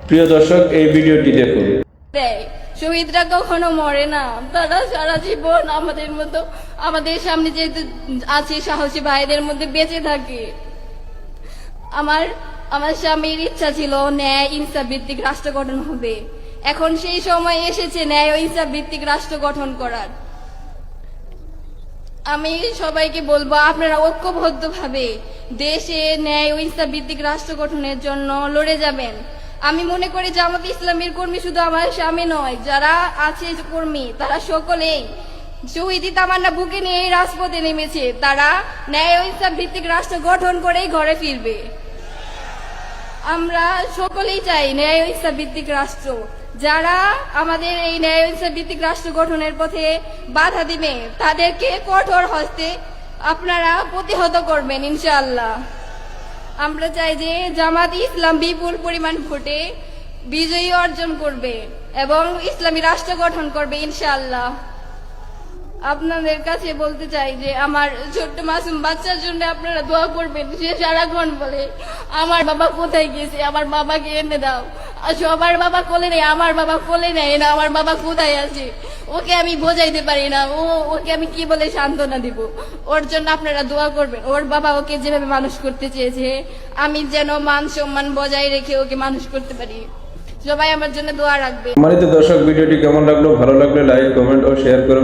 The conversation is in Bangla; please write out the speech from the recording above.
প্রিয় দর্শক, এই ভিডিওটি দেখুন। শহীদরা কখনো মরে না, তারা সারা জীবন আমাদের মতো, আমাদের সামনে যেহেতু আছে সাহসী ভাইদের মধ্যে বেঁচে থাকে। আমার স্বামীর ইচ্ছা ছিল ন্যায় ইনসাফ ভিত্তিক রাষ্ট্র গঠন হবে। এখন সেই সময় এসেছে ন্যায় ও ইনসাফ ভিত্তিক রাষ্ট্র গঠন করার। আমি সবাইকে বলবো, আপনারা ঐক্যবদ্ধভাবে দেশে ন্যায় ও ইনসাফ ভিত্তিক রাষ্ট্র গঠনের জন্য লড়ে যাবেন। আমি মনে করি জামাতে ইসলামের কর্মী শুধু আমার স্বামী নয়, যারা আছে কর্মী তারা সকলেই শহীদি তামান্না বুকে নিয়ে এই রাজপথে নেমেছে। তারা ন্যায় ও ইনসাফ ভিত্তিক রাষ্ট্র গঠন করেই ঘরে ফিরবে। আমরা সকলেই চাই ন্যায় ও ইনসাফ ভিত্তিক রাষ্ট্র। যারা আমাদের এই ন্যায় ও ইনসাফ ভিত্তিক রাষ্ট্র গঠনের পথে বাধা দিবে তাদেরকে কঠোর হস্তে আপনারা প্রতিহত করবেন ইনশাআল্লাহ। আমরা চাই যে জামাত ইসলাম বিপুল পরিমাণ ভোটে বিজয়ী অর্জন করবে এবং ইসলামী রাষ্ট্র গঠন করবে ইনশাআল্লাহ। আপনাদের কাছে বলতে চাই যে আমার ছোট্ট মাসুম বাচ্চার জন্য আপনারা দোয়া করবেন। সে সারাক্ষণ বলে, আমার বাবা কোথায় গেছে, আমার বাবাকে এনে দাও। সবার বাবা কোলে নেই, আমার বাবা কোলে নেয় না, আমার বাবা কোথায় আছে, ওকে আমি বোঝাইতে পারি না, ওকে আমি কি বলে সান্ত্বনা দিব। ওর জন্য আপনারা দোয়া করবেন। ওর বাবা ওকে যেভাবে মানুষ করতে চেয়েছে, আমি যেন মান সম্মান বজায় রেখে ওকে মানুষ করতে পারি। সবাই আমার জন্য দোয়া রাখবে। সম্মানিত দর্শক, ভিডিওটি কেমন লাগলো? ভালো লাগলে লাইক, কমেন্ট ও শেয়ার করবেন।